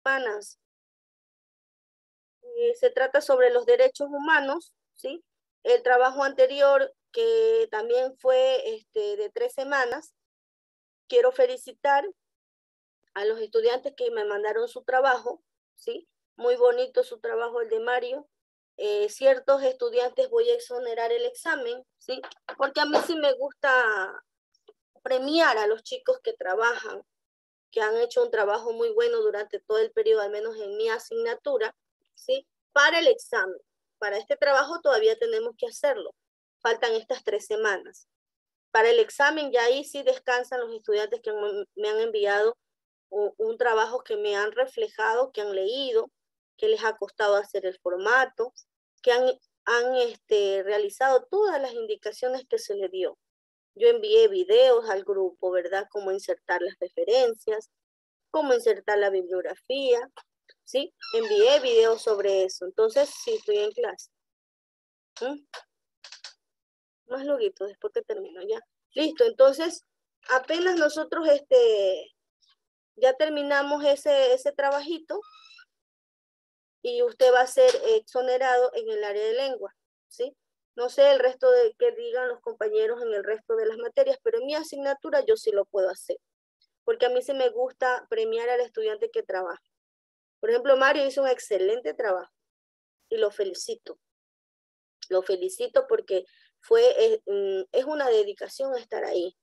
semanas. Se trata sobre los derechos humanos, ¿sí? El trabajo anterior, que también fue de 3 semanas, quiero felicitar a los estudiantes que me mandaron su trabajo, ¿sí? Muy bonito su trabajo, el de Mario. Ciertos estudiantes voy a exonerar el examen, ¿sí? Porque a mí sí me gusta premiar a los chicos que trabajan, que han hecho un trabajo muy bueno durante todo el periodo, al menos en mi asignatura, ¿sí? Para el examen. Para este trabajo todavía tenemos que hacerlo. Faltan estas 3 semanas. Para el examen ya ahí sí descansan los estudiantes que me han enviado un trabajo que me han reflejado, que han leído, que les ha costado hacer el formato, que han realizado todas las indicaciones que se les dio. Yo envié videos al grupo, ¿verdad? Cómo insertar las referencias, cómo insertar la bibliografía, ¿sí? Envié videos sobre eso. Entonces, sí, estoy en clase. Más luego, después que termino, ya. Listo, entonces, apenas nosotros ya terminamos ese trabajito y usted va a ser exonerado en el área de lengua, ¿sí? No sé el resto de que digan los compañeros en el resto de las materias, pero en mi asignatura yo sí lo puedo hacer, porque a mí sí me gusta premiar al estudiante que trabaja. Por ejemplo, Mario hizo un excelente trabajo y lo felicito. Lo felicito porque es una dedicación estar ahí,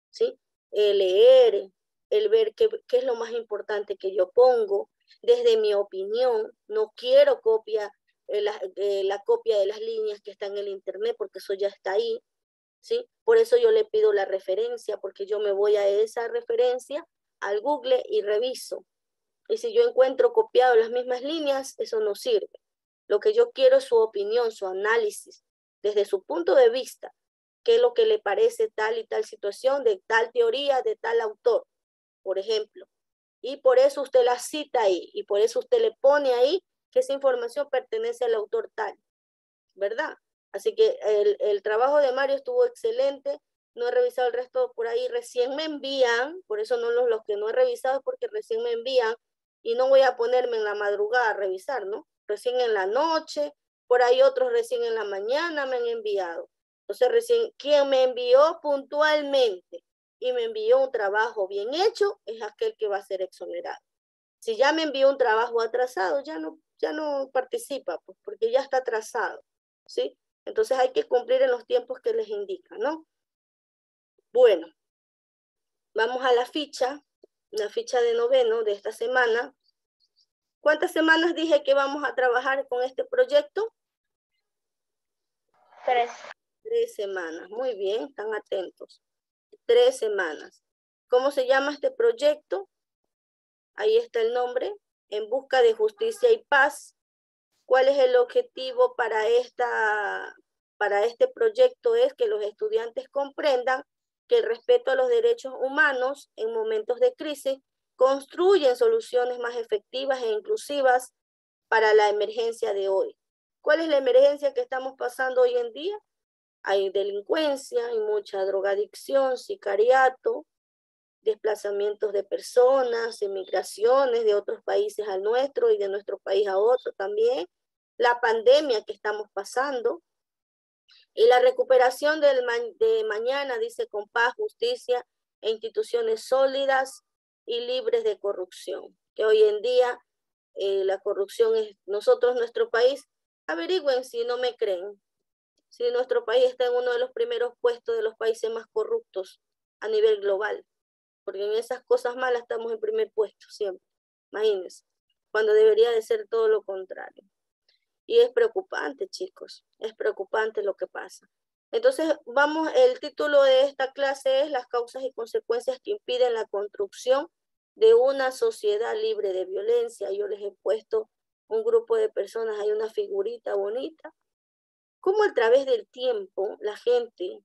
¿sí? Leer, el ver qué es lo más importante que yo pongo, desde mi opinión. No quiero la copia de las líneas que están en el internet, porque eso ya está ahí, ¿sí? Por eso yo le pido la referencia, porque yo me voy a esa referencia, al Google, y reviso. Y si yo encuentro copiado las mismas líneas, eso no sirve. Lo que yo quiero es su opinión, su análisis, desde su punto de vista, qué es lo que le parece tal y tal situación, de tal teoría, de tal autor, por ejemplo. Y por eso usted la cita ahí, y por eso usted le pone ahí que esa información pertenece al autor tal, ¿verdad? Así que el trabajo de Mario estuvo excelente. No he revisado el resto por ahí, recién me envían, por eso no los que no he revisado, porque recién me envían, y no voy a ponerme en la madrugada a revisar, ¿no? Recién en la noche, por ahí otros recién en la mañana me han enviado. Entonces recién, quien me envió puntualmente y me envió un trabajo bien hecho, es aquel que va a ser exonerado. Si ya me envió un trabajo atrasado, ya no participa, pues, porque ya está atrasado, ¿sí? Entonces hay que cumplir en los tiempos que les indican, ¿no? Bueno, vamos a la ficha de noveno de esta semana. ¿Cuántas semanas dije que vamos a trabajar con este proyecto? 3. 3 semanas, muy bien, están atentos. 3 semanas. ¿Cómo se llama este proyecto? Ahí está el nombre, En busca de justicia y paz. ¿Cuál es el objetivo para este proyecto? Es que los estudiantes comprendan que el respeto a los derechos humanos en momentos de crisis construyen soluciones más efectivas e inclusivas para la emergencia de hoy. ¿Cuál es la emergencia que estamos pasando hoy en día? Hay delincuencia, hay mucha drogadicción, sicariato, desplazamientos de personas, emigraciones de otros países al nuestro y de nuestro país a otro también, la pandemia que estamos pasando, y la recuperación de mañana, dice, con paz, justicia e instituciones sólidas y libres de corrupción, que hoy en día la corrupción es nuestro país. Averigüen si no me creen, si nuestro país está en uno de los primeros puestos de los países más corruptos a nivel global, porque en esas cosas malas estamos en primer puesto siempre, imagínense, cuando debería de ser todo lo contrario. Y es preocupante, chicos, es preocupante lo que pasa. Entonces, el título de esta clase es Las causas y consecuencias que impiden la construcción de una sociedad libre de violencia. Yo les he puesto un grupo de personas, hay una figurita bonita. Cómo a través del tiempo la gente,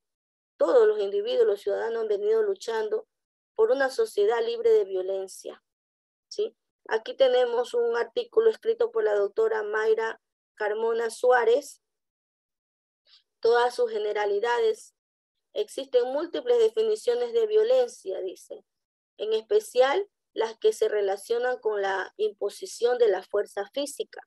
todos los individuos, los ciudadanos han venido luchando por una sociedad libre de violencia, ¿sí? Aquí tenemos un artículo escrito por la doctora Mayra Carmona Suárez. Todas sus generalidades. Existen múltiples definiciones de violencia, dice. En especial, las que se relacionan con la imposición de la fuerza física.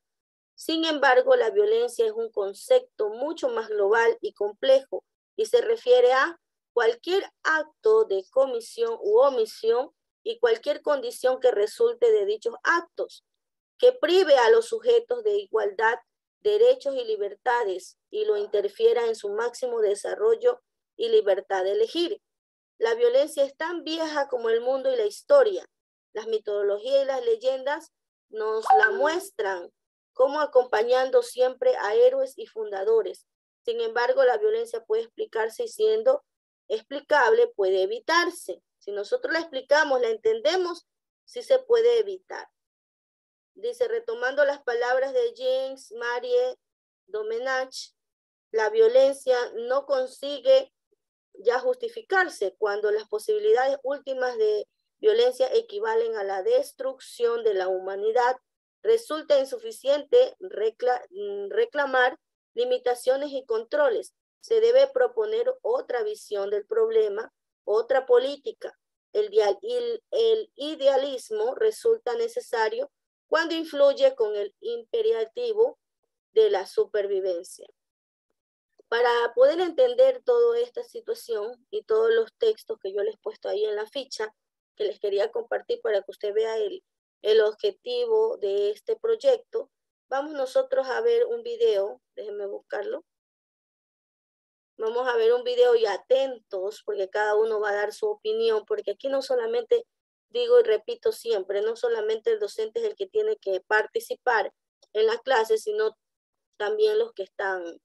Sin embargo, la violencia es un concepto mucho más global y complejo y se refiere a cualquier acto de comisión u omisión y cualquier condición que resulte de dichos actos, que prive a los sujetos de igualdad, derechos y libertades y lo interfiera en su máximo desarrollo y libertad de elegir. La violencia es tan vieja como el mundo y la historia. Las mitologías y las leyendas nos la muestran como acompañando siempre a héroes y fundadores. Sin embargo, la violencia puede explicarse y siendo explicable puede evitarse. Si nosotros la explicamos, la entendemos, sí se puede evitar. Dice, retomando las palabras de James Marie Domenach, la violencia no consigue ya justificarse cuando las posibilidades últimas de violencia equivalen a la destrucción de la humanidad. Resulta insuficiente reclamar limitaciones y controles. Se debe proponer otra visión del problema, otra política. El idealismo resulta necesario cuando influye con el imperativo de la supervivencia. Para poder entender toda esta situación y todos los textos que yo les he puesto ahí en la ficha, que les quería compartir para que usted vea el objetivo de este proyecto, vamos nosotros a ver un video, déjenme buscarlo. Vamos a ver un video y atentos, porque cada uno va a dar su opinión, porque aquí no solamente, digo y repito siempre, no solamente el docente es el que tiene que participar en la clase, sino también los que están,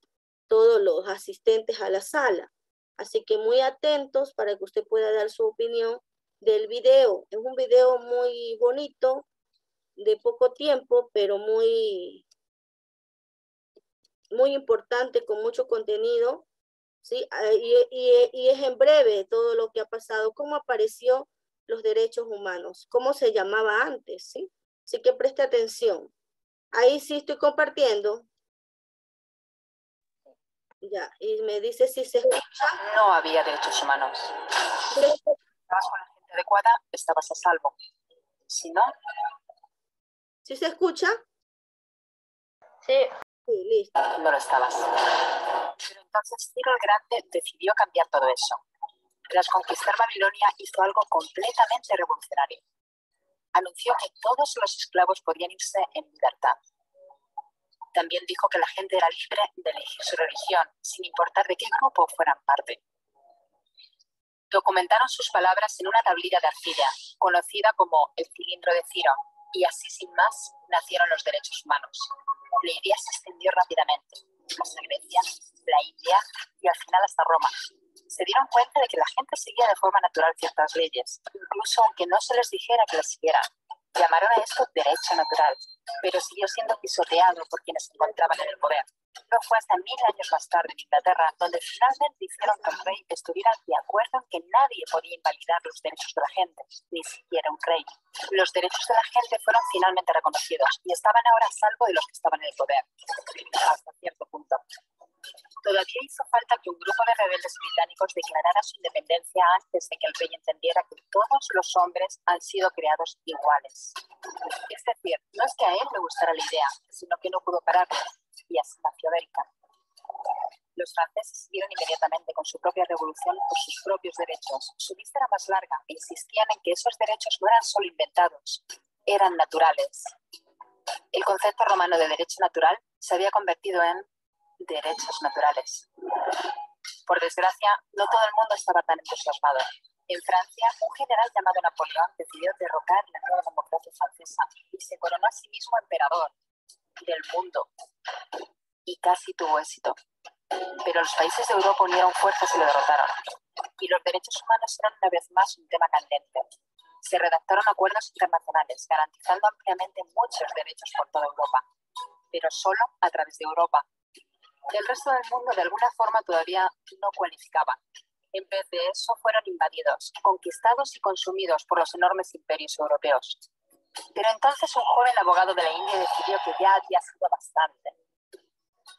todos los asistentes a la sala. Así que muy atentos para que usted pueda dar su opinión del video. Es un video muy bonito, de poco tiempo, pero muy importante, con mucho contenido, ¿sí? Y es en breve todo lo que ha pasado, cómo apareció los derechos humanos, cómo se llamaba antes, ¿sí? Así que preste atención. Ahí sí estoy compartiendo. Ya, y me dice si se escucha. No había derechos humanos. Si estabas con la gente adecuada, estabas a salvo. Si no... ¿Sí se escucha? Sí. Sí, listo. No lo estabas. Pero entonces Ciro el Grande decidió cambiar todo eso. Tras conquistar Babilonia, hizo algo completamente revolucionario. Anunció que todos los esclavos podían irse en libertad. También dijo que la gente era libre de elegir su religión, sin importar de qué grupo fueran parte. Documentaron sus palabras en una tablilla de arcilla, conocida como el cilindro de Ciro, y así sin más nacieron los derechos humanos. La idea se extendió rápidamente, hasta Grecia, la India y al final hasta Roma. Se dieron cuenta de que la gente seguía de forma natural ciertas leyes, incluso aunque no se les dijera que las siguieran. Llamaron a esto derecho natural, pero siguió siendo pisoteado por quienes se encontraban en el poder. No fue hasta 1000 años más tarde en Inglaterra donde finalmente hicieron que el rey estuviera de acuerdo en que nadie podía invalidar los derechos de la gente, ni siquiera un rey. Los derechos de la gente fueron finalmente reconocidos y estaban ahora a salvo de los que estaban en el poder, hasta cierto punto. Todavía hizo falta que un grupo de rebeldes británicos declarara su independencia antes de que el rey entendiera que todos los hombres han sido creados iguales. Es decir, no es que a él le gustara la idea, sino que no pudo pararlo, y así nació América. Los franceses siguieron inmediatamente con su propia revolución por sus propios derechos. Su lista era más larga e insistían en que esos derechos no eran solo inventados, eran naturales. El concepto romano de derecho natural se había convertido en derechos naturales. Por desgracia, no todo el mundo estaba tan entusiasmado. En Francia, un general llamado Napoleón decidió derrocar la nueva democracia francesa y se coronó a sí mismo emperador del mundo. Y casi tuvo éxito. Pero los países de Europa unieron fuerzas y lo derrotaron. Y los derechos humanos eran una vez más un tema candente. Se redactaron acuerdos internacionales garantizando ampliamente muchos derechos por toda Europa, pero solo a través de Europa. El resto del mundo de alguna forma todavía no cualificaba. En vez de eso fueron invadidos, conquistados y consumidos por los enormes imperios europeos. Pero entonces un joven abogado de la India decidió que ya había sido bastante.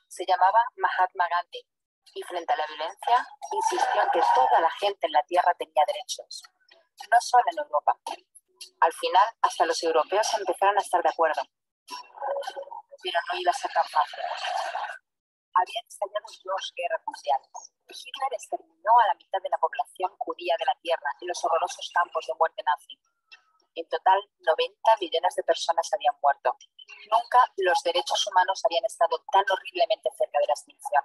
Se llamaba Mahatma Gandhi y frente a la violencia insistió en que toda la gente en la tierra tenía derechos, no solo en Europa. Al final, hasta los europeos empezaron a estar de acuerdo. Pero no iba a ser tan fácil. Habían estallado dos guerras mundiales. Hitler exterminó a la mitad de la población judía de la Tierra en los horrorosos campos de muerte nazi. En total, 90 millones de personas habían muerto. Nunca los derechos humanos habían estado tan horriblemente cerca de la extinción.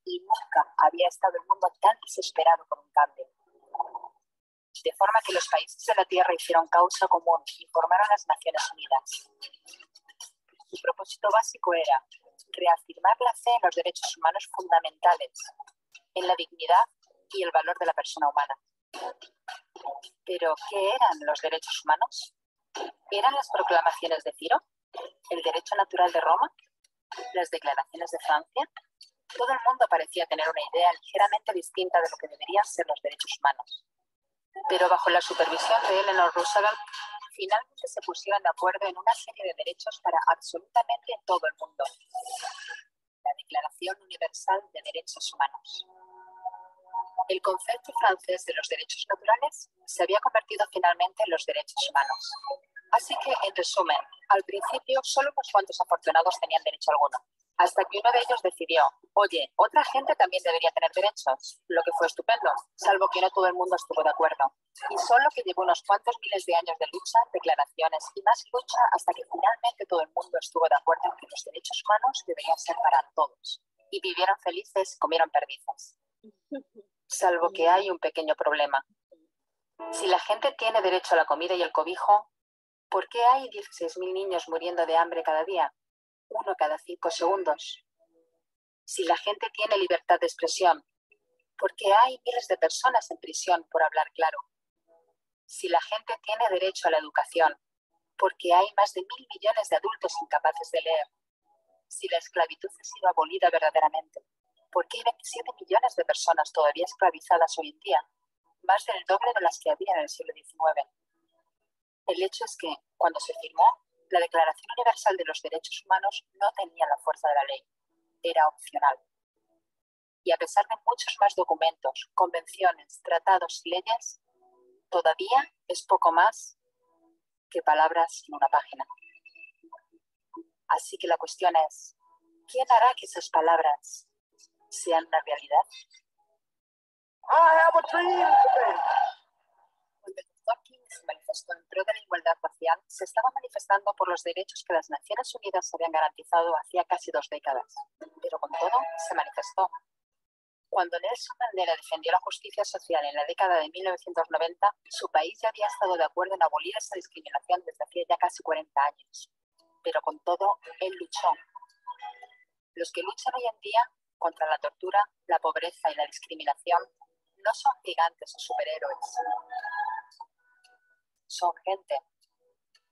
Y nunca había estado el mundo tan desesperado por un cambio. De forma que los países de la Tierra hicieron causa común y formaron las Naciones Unidas. Su propósito básico era reafirmar la fe en los derechos humanos fundamentales, en la dignidad y el valor de la persona humana. ¿Pero qué eran los derechos humanos? ¿Eran las proclamaciones de Ciro? ¿El derecho natural de Roma? ¿Las declaraciones de Francia? Todo el mundo parecía tener una idea ligeramente distinta de lo que deberían ser los derechos humanos. Pero bajo la supervisión de Eleanor Roosevelt, finalmente se pusieron de acuerdo en una serie de derechos para absolutamente todo el mundo. La Declaración Universal de Derechos Humanos. El concepto francés de los derechos naturales se había convertido finalmente en los derechos humanos. Así que, en resumen, al principio solo unos cuantos afortunados tenían derecho alguno, hasta que uno de ellos decidió, oye, otra gente también debería tener derechos, lo que fue estupendo, salvo que no todo el mundo estuvo de acuerdo. Y solo que llevó unos cuantos miles de años de lucha, declaraciones y más lucha hasta que finalmente todo el mundo estuvo de acuerdo en que los derechos humanos deberían ser para todos. Y vivieron felices y comieron perdices. Salvo que hay un pequeño problema. Si la gente tiene derecho a la comida y el cobijo, ¿por qué hay 16.000 niños muriendo de hambre cada día? 1 cada 5 segundos. Si la gente tiene libertad de expresión, ¿por qué hay miles de personas en prisión por hablar claro? Si la gente tiene derecho a la educación, ¿por qué hay más de 1.000 millones de adultos incapaces de leer? Si la esclavitud ha sido abolida verdaderamente, ¿por qué hay 27 millones de personas todavía esclavizadas hoy en día? Más del doble de las que había en el siglo XIX. El hecho es que, cuando se firmó, la Declaración Universal de los Derechos Humanos no tenía la fuerza de la ley. Era opcional. Y a pesar de muchos más documentos, convenciones, tratados y leyes, todavía es poco más que palabras en una página. Así que la cuestión es, ¿quién hará que esas palabras sean una realidad? I have a dream today. Cuando el Dr. King se manifestó en pro de la igualdad racial, se estaba manifestando por los derechos que las Naciones Unidas habían garantizado hacía casi 2 décadas. Pero con todo, se manifestó. Cuando Nelson Mandela defendió la justicia social en la década de 1990, su país ya había estado de acuerdo en abolir esa discriminación desde hacía ya casi 40 años. Pero con todo, él luchó. Los que luchan hoy en día contra la tortura, la pobreza y la discriminación no son gigantes o superhéroes. Son gente,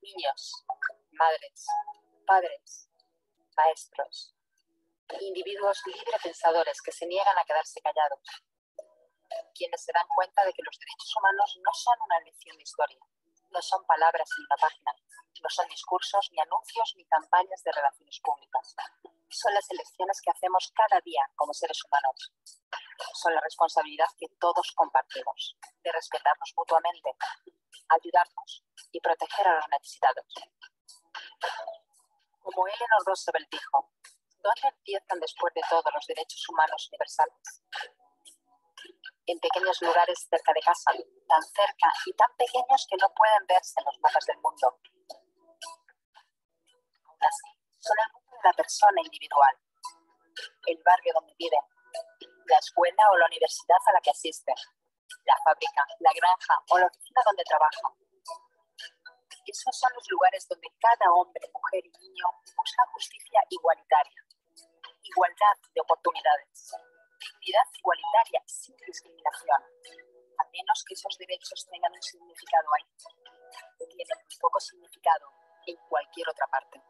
niños, madres, padres, maestros, individuos librepensadores que se niegan a quedarse callados, quienes se dan cuenta de que los derechos humanos no son una lección de historia, no son palabras en una página, no son discursos, ni anuncios, ni campañas de relaciones públicas. Son las elecciones que hacemos cada día como seres humanos. Son la responsabilidad que todos compartimos, de respetarnos mutuamente, ayudarnos y proteger a los necesitados. Como Eleanor Roosevelt dijo, ¿dónde empiezan después de todo los derechos humanos universales? En pequeños lugares cerca de casa, tan cerca y tan pequeños que no pueden verse en los mapas del mundo. Aún así, son el mundo de la persona individual, el barrio donde vive, la escuela o la universidad a la que asiste, la fábrica, la granja o la oficina donde trabaja. Esos son los lugares donde cada hombre, mujer y niño busca justicia igualitaria, igualdad de oportunidades, dignidad igualitaria sin discriminación, a menos que esos derechos tengan un significado ahí. Tienen muy poco significado en cualquier otra parte.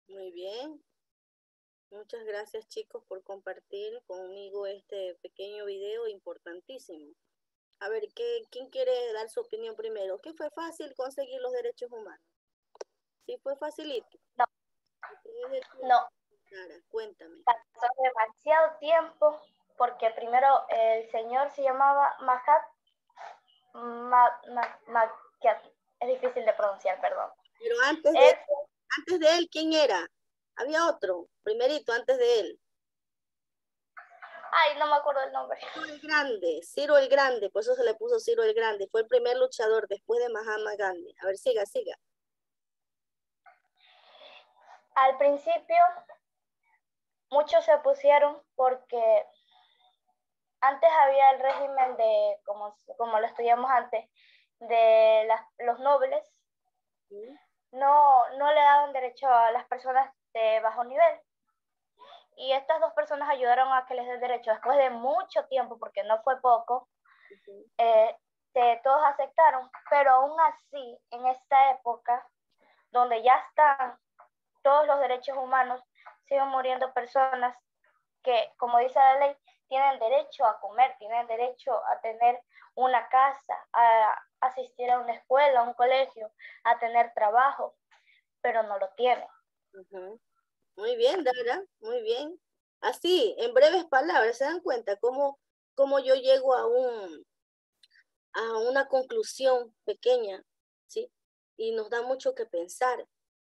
Muy bien. Muchas gracias, chicos, por compartir conmigo este pequeño video importantísimo. A ver, ¿quién quiere dar su opinión primero? ¿Qué fue fácil conseguir los derechos humanos? ¿Sí fue facilito? No. Clara, cuéntame. Pasó demasiado tiempo porque primero el señor se llamaba es difícil de pronunciar, perdón. Pero antes de él, ¿quién era? Había otro, primerito, antes de él. Ay, no me acuerdo el nombre. Ciro el Grande, por eso se le puso Ciro el Grande. Fue el primer luchador después de Mahatma Gandhi. A ver, siga. Al principio, muchos se opusieron porque antes había el régimen de, como lo estudiamos antes, de los nobles. No le daban derecho a las personas de bajo nivel. Y estas dos personas ayudaron a que les den derecho después de mucho tiempo, porque no fue poco. Todos aceptaron, pero aún así, en esta época, donde ya están todos los derechos humanos, siguen muriendo personas que, como dice la ley, tienen derecho a comer, tienen derecho a tener una casa, a asistir a una escuela, a un colegio, a tener trabajo, pero no lo tienen. Muy bien, Dara, muy bien. Así, en breves palabras, ¿se dan cuenta cómo yo llego a una conclusión pequeña, ¿sí? Y nos da mucho que pensar,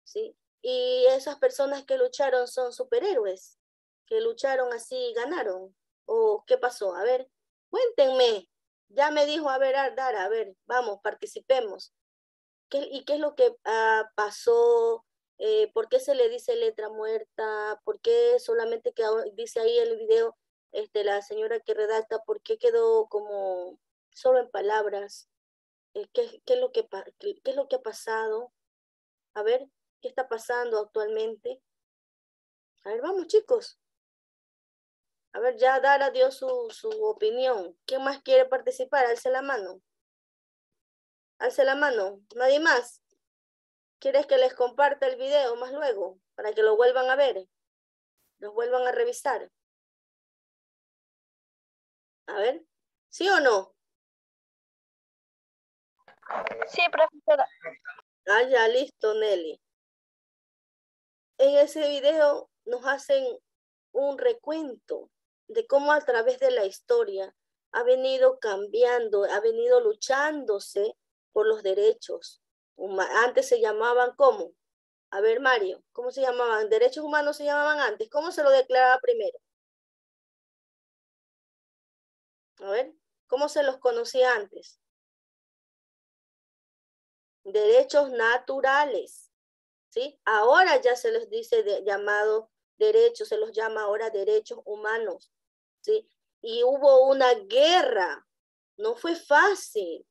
¿sí? Y esas personas que lucharon son superhéroes, que lucharon así y ganaron. ¿O qué pasó? A ver, cuéntenme. Ya me dijo, a ver, Dara, a ver, vamos, participemos. ¿Y qué es lo que pasó? ¿Por qué se le dice letra muerta? ¿Por qué solamente dice ahí en el video la señora que redacta, por qué quedó como solo en palabras? ¿Qué es lo que ha pasado? A ver, ¿qué está pasando actualmente? A ver, vamos chicos. A ver, ya Dara dio su opinión. ¿Quién más quiere participar? Alce la mano. Alce la mano. ¿Nadie más? ¿Quieres que les comparta el video más luego? Para que lo vuelvan a ver. Los vuelvan a revisar. A ver, ¿sí o no? Sí, profesora. Ah, ya, listo, Nelly. En ese video nos hacen un recuento de cómo a través de la historia ha venido cambiando, ha venido luchándose por los derechos. Antes se llamaban ¿cómo? A ver, Mario, ¿cómo se llamaban? Derechos humanos se llamaban antes. ¿Cómo se lo declaraba primero? A ver, ¿cómo se los conocía antes? Derechos naturales, ¿sí? Ahora ya se les dice llamado derechos, se los llama ahora derechos humanos, ¿sí? Y hubo una guerra, no fue fácil,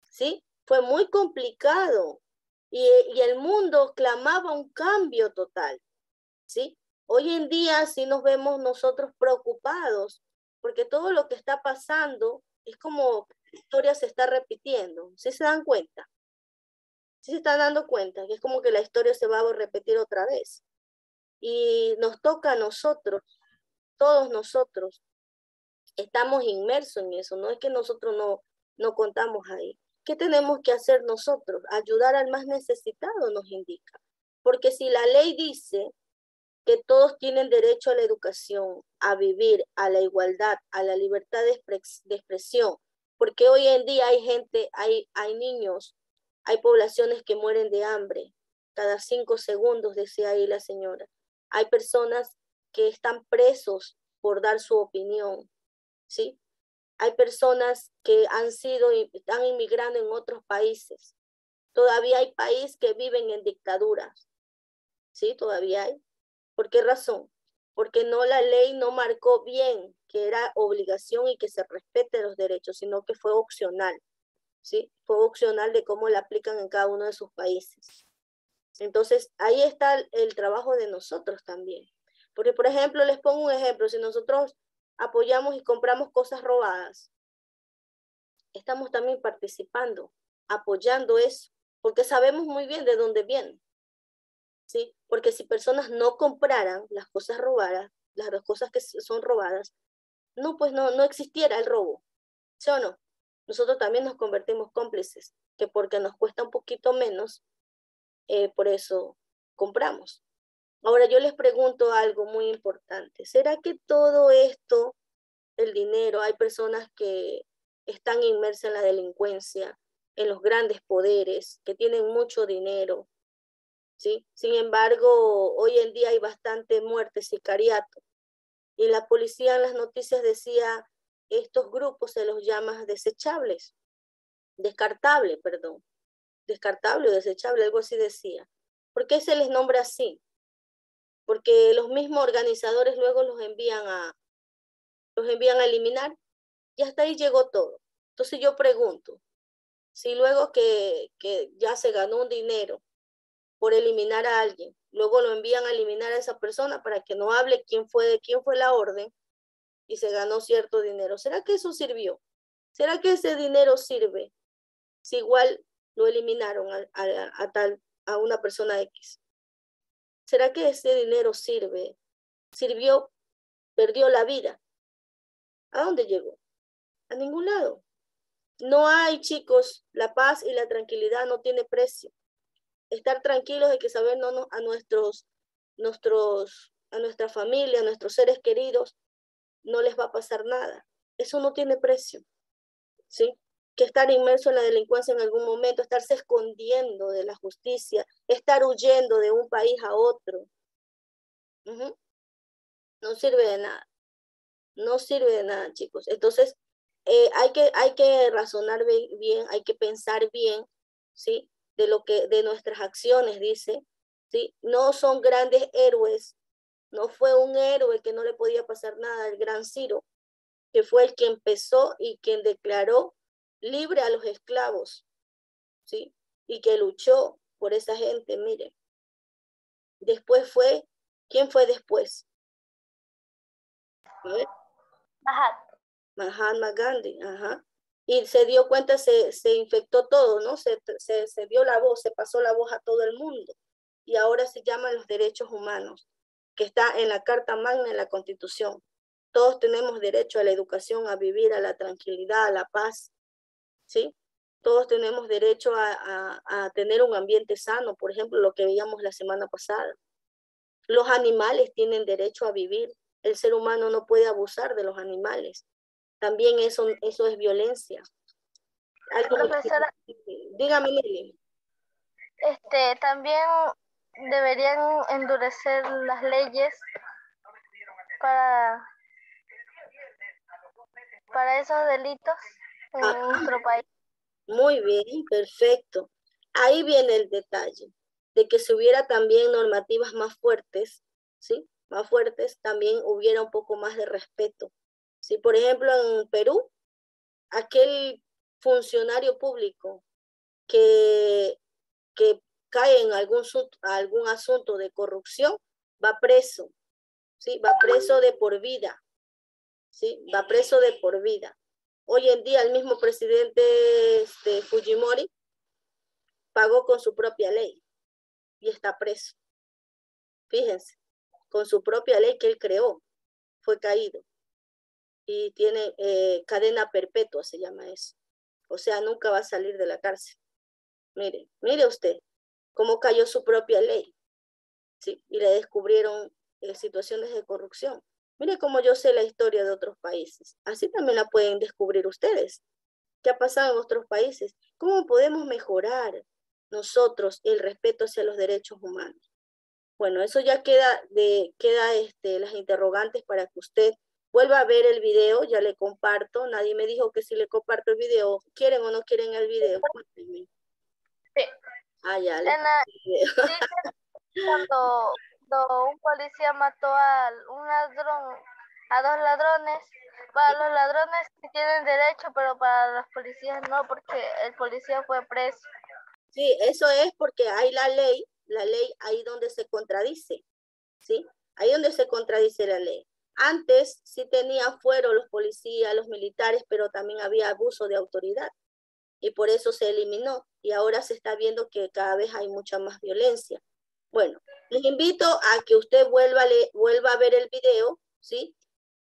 ¿sí? Fue muy complicado y el mundo clamaba un cambio total, ¿sí? Hoy en día sí nos vemos nosotros preocupados porque todo lo que está pasando es como la historia se está repitiendo, ¿sí se dan cuenta? Sí se están dando cuenta que es como que la historia se va a repetir otra vez. Y nos toca a nosotros, todos nosotros, estamos inmersos en eso, no es que nosotros no contamos ahí. ¿Qué tenemos que hacer nosotros? Ayudar al más necesitado nos indica. Porque si la ley dice que todos tienen derecho a la educación, a vivir, a la igualdad, a la libertad de expresión, porque hoy en día hay gente, hay niños, hay poblaciones que mueren de hambre cada 5 segundos, decía ahí la señora. Hay personas que están presos por dar su opinión, ¿sí? Hay personas que están inmigrando en otros países. Todavía hay países que viven en dictaduras, ¿sí? Todavía hay. ¿Por qué razón? Porque la ley no marcó bien que era obligación y que se respete los derechos, sino que fue opcional, ¿sí? Fue opcional de cómo la aplican en cada uno de sus países. Entonces, ahí está el trabajo de nosotros también. Porque, por ejemplo, les pongo un ejemplo, si nosotros apoyamos y compramos cosas robadas, estamos también participando, apoyando eso, porque sabemos muy bien de dónde vienen. ¿Sí? Porque si personas no compraran las cosas robadas, las cosas que son robadas, pues no existiera el robo, ¿sí o no? Nosotros también nos convertimos cómplices, que porque nos cuesta un poquito menos, por eso compramos. Ahora yo les pregunto algo muy importante, ¿será que todo esto el dinero, hay personas que están inmersas en la delincuencia, en los grandes poderes, que tienen mucho dinero, ¿sí? Sin embargo, hoy en día hay bastante muerte, sicariato, y la policía en las noticias decía, estos grupos se los llama desechables, descartable, perdón, descartable o desechable, algo así decía. ¿Por qué se les nombra así? Porque los mismos organizadores luego los envían a eliminar y hasta ahí llegó todo. Entonces yo pregunto, si luego que ya se ganó un dinero por eliminar a alguien, luego lo envían a eliminar a esa persona para que no hable quién fue la orden y se ganó cierto dinero, ¿será que eso sirvió? ¿Será que ese dinero sirve si igual lo eliminaron a una persona X? ¿Será que ese dinero sirvió, perdió la vida? ¿A dónde llegó? A ningún lado. No hay, chicos, la paz y la tranquilidad no tiene precio. Estar tranquilos hay que sabernos a nuestra familia, a nuestros seres queridos, no les va a pasar nada. Eso no tiene precio, ¿sí? Que estar inmerso en la delincuencia en algún momento, estarse escondiendo de la justicia, estar huyendo de un país a otro. No sirve de nada. No sirve de nada, chicos. Entonces, hay que razonar bien, hay que pensar bien, ¿sí? De nuestras acciones, dice, ¿sí? No son grandes héroes, no fue un héroe que no le podía pasar nada, el gran Ciro, que fue el que empezó y quien declaró libre a los esclavos, ¿sí? Y que luchó por esa gente, mire. Después ¿quién fue después? A ver. Mahatma Gandhi, ajá. Y se dio cuenta, se infectó todo, ¿no? Se dio la voz, se pasó la voz a todo el mundo. Y ahora se llaman los derechos humanos, que está en la Carta Magna, en la Constitución. Todos tenemos derecho a la educación, a vivir, a la tranquilidad, a la paz, ¿sí? Todos tenemos derecho a tener un ambiente sano, por ejemplo, lo que veíamos la semana pasada. Los animales tienen derecho a vivir. El ser humano no puede abusar de los animales. También eso es violencia. Profesora, Dígame, Nelly. También deberían endurecer las leyes para esos delitos en nuestro país. Muy bien, perfecto. Ahí viene el detalle, de que si hubiera también normativas más fuertes, ¿sí? Más fuertes, también hubiera un poco más de respeto. ¿Sí? Por ejemplo, en Perú, aquel funcionario público que cae en algún asunto de corrupción, va preso, ¿sí? Va preso de por vida, ¿sí? Va preso de por vida. Hoy en día el mismo presidente Fujimori pagó con su propia ley y está preso. Fíjense, con su propia ley que él creó, fue caído y tiene cadena perpetua, se llama eso. O sea, nunca va a salir de la cárcel. Mire usted cómo cayó su propia ley, ¿sí? Y le descubrieron situaciones de corrupción. Mire cómo yo sé la historia de otros países. Así también la pueden descubrir ustedes. ¿Qué ha pasado en otros países? ¿Cómo podemos mejorar nosotros el respeto hacia los derechos humanos? Bueno, eso ya queda las interrogantes para que usted vuelva a ver el video, ya le comparto. Nadie me dijo que si le comparto el video, ¿quieren o no quieren el video? Cuéntenme. Sí. Ah, ya. Cuando un policía mató a un ladrón, a dos ladrones, para los ladrones sí tienen derecho, pero para los policías no, porque el policía fue preso. Sí, eso es porque hay la ley ahí donde se contradice, ¿sí? Ahí donde se contradice la ley. Antes sí tenía fuero los policías, los militares, pero también había abuso de autoridad y por eso se eliminó y ahora se está viendo que cada vez hay mucha más violencia. Bueno, les invito a que usted vuelva a ver el video, ¿sí?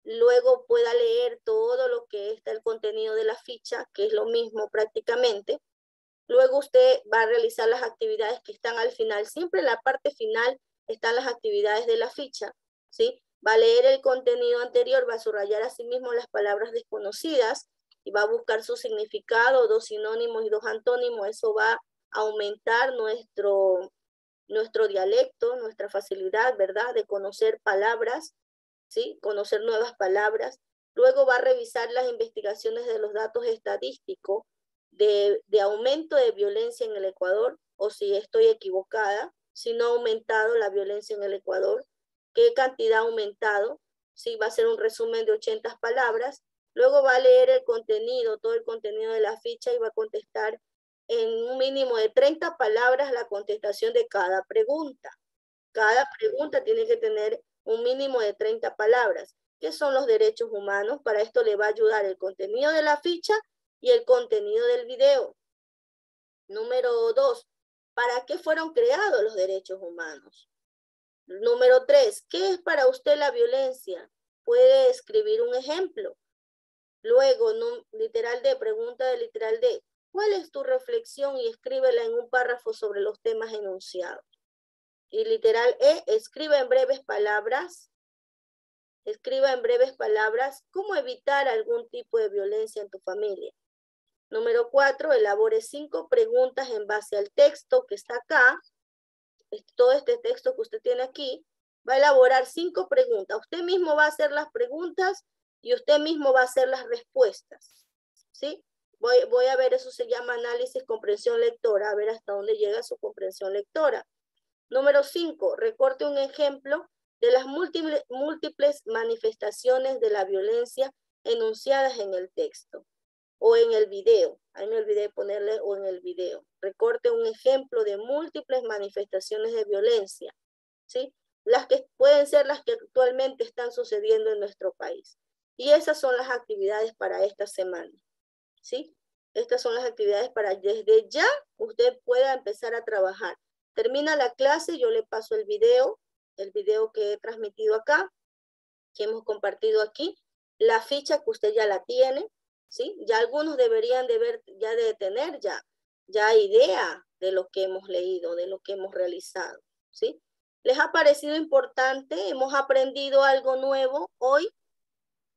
Luego pueda leer todo lo que está el contenido de la ficha, que es lo mismo prácticamente. Luego usted va a realizar las actividades que están al final. Siempre en la parte final están las actividades de la ficha, ¿sí? Va a leer el contenido anterior, va a subrayar a sí mismo las palabras desconocidas y va a buscar su significado, 2 sinónimos y 2 antónimos. Eso va a aumentar nuestro dialecto, nuestra facilidad, ¿verdad? De conocer palabras, ¿sí? Conocer nuevas palabras. Luego va a revisar las investigaciones de los datos estadísticos de aumento de violencia en el Ecuador, o si estoy equivocada, si no ha aumentado la violencia en el Ecuador, qué cantidad ha aumentado, sí, va a ser un resumen de 80 palabras. Luego va a leer el contenido, todo el contenido de la ficha y va a contestar en un mínimo de 30 palabras la contestación de cada pregunta. Cada pregunta tiene que tener un mínimo de 30 palabras. ¿Qué son los derechos humanos? Para esto le va a ayudar el contenido de la ficha y el contenido del video. Número 2, ¿para qué fueron creados los derechos humanos? Número 3, ¿qué es para usted la violencia? Puede escribir un ejemplo. Luego, literal D, pregunta de literal D, ¿cuál es tu reflexión? Y escríbela en un párrafo sobre los temas enunciados. Y literal E, escriba en breves palabras cómo evitar algún tipo de violencia en tu familia. Número 4, elabore 5 preguntas en base al texto que está acá. Todo este texto que usted tiene aquí, va a elaborar 5 preguntas. Usted mismo va a hacer las preguntas y usted mismo va a hacer las respuestas. ¿Sí? Voy a ver, eso se llama análisis, comprensión lectora, a ver hasta dónde llega su comprensión lectora. Número 5, recorte un ejemplo de las múltiples manifestaciones de la violencia enunciadas en el texto o en el video. Ahí me olvidé de ponerle o en el video. Recorte un ejemplo de múltiples manifestaciones de violencia, ¿sí? Las que pueden ser las que actualmente están sucediendo en nuestro país. Y esas son las actividades para esta semana, ¿sí? Estas son las actividades para desde ya usted pueda empezar a trabajar. Termina la clase, yo le paso el video que he transmitido acá, que hemos compartido aquí, la ficha que usted ya la tiene, ¿sí? Ya algunos deberían de tener ya idea de lo que hemos leído, de lo que hemos realizado, ¿sí? ¿Les ha parecido importante? ¿Hemos aprendido algo nuevo hoy?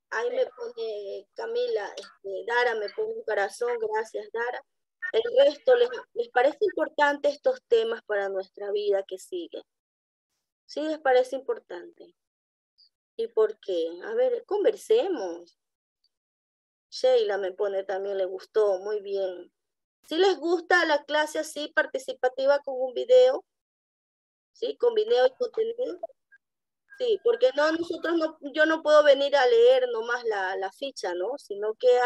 Ahí me pone Camila, Dara me pone un corazón, gracias Dara. El resto, ¿les parece importante estos temas para nuestra vida que sigue? ¿Sí les parece importante? ¿Y por qué? A ver, conversemos. Sheila me pone también, le gustó, muy bien. ¿Sí les gusta la clase así, participativa con un video? ¿Sí? Con video y contenido. Sí, porque yo no puedo venir a leer nomás la ficha, ¿no? Sino que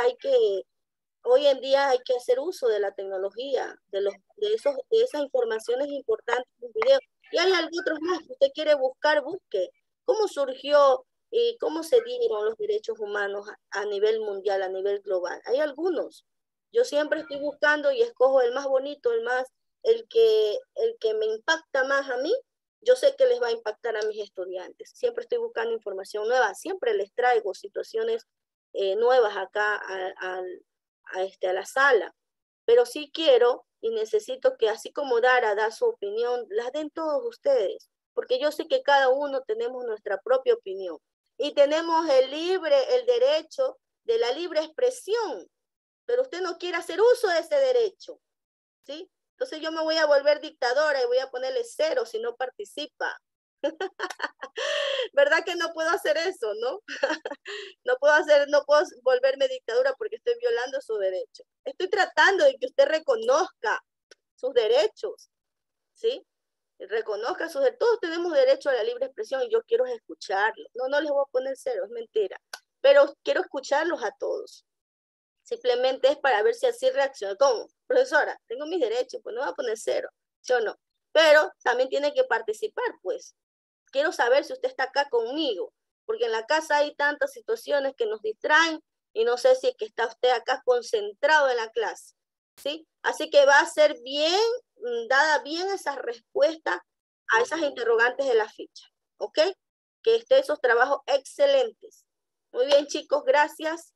hoy en día hay que hacer uso de la tecnología, de esas informaciones importantes en video. Y hay otros más que usted quiere buscar, busque. ¿Cómo surgió y cómo se dieron los derechos humanos a nivel mundial, a nivel global? Hay algunos. Yo siempre estoy buscando y escojo el más bonito, el que me impacta más a mí. Yo sé que les va a impactar a mis estudiantes. Siempre estoy buscando información nueva. Siempre les traigo situaciones nuevas acá a la sala, pero sí quiero y necesito que así como Dara da su opinión, la den todos ustedes, porque yo sé que cada uno tenemos nuestra propia opinión y tenemos el derecho de la libre expresión, pero usted no quiere hacer uso de ese derecho, ¿sí? Entonces yo me voy a volver dictadora y voy a ponerle 0 si no participa. ¿Verdad que no puedo hacer eso, no? No puedo volverme dictadura porque estoy violando su derecho. Estoy tratando de que usted reconozca sus derechos, ¿sí? Reconozca sus derechos. Todos tenemos derecho a la libre expresión y yo quiero escucharlos. No les voy a poner 0, es mentira. Pero quiero escucharlos a todos. Simplemente es para ver si así reacciona. ¿Cómo? Profesora, tengo mis derechos, pues no voy a poner 0, ¿sí o no? Pero también tiene que participar, pues. Quiero saber si usted está acá conmigo, porque en la casa hay tantas situaciones que nos distraen y no sé si es que está usted acá concentrado en la clase, ¿sí? Así que va a ser bien, dada bien esa respuesta a esas interrogantes de la ficha, ¿ok? Que estén esos trabajos excelentes. Muy bien, chicos, gracias.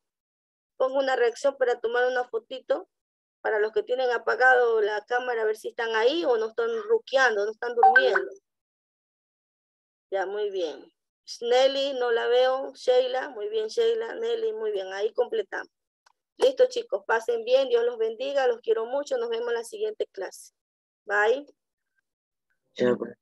Pongo una reacción para tomar una fotito para los que tienen apagado la cámara, a ver si están ahí o no están ruqueando, no están durmiendo. Ya, muy bien. Nelly, no la veo. Sheila, muy bien, Sheila. Nelly, muy bien, ahí completamos. Listo, chicos, pasen bien, Dios los bendiga, los quiero mucho, nos vemos en la siguiente clase. Bye. Ya, pues.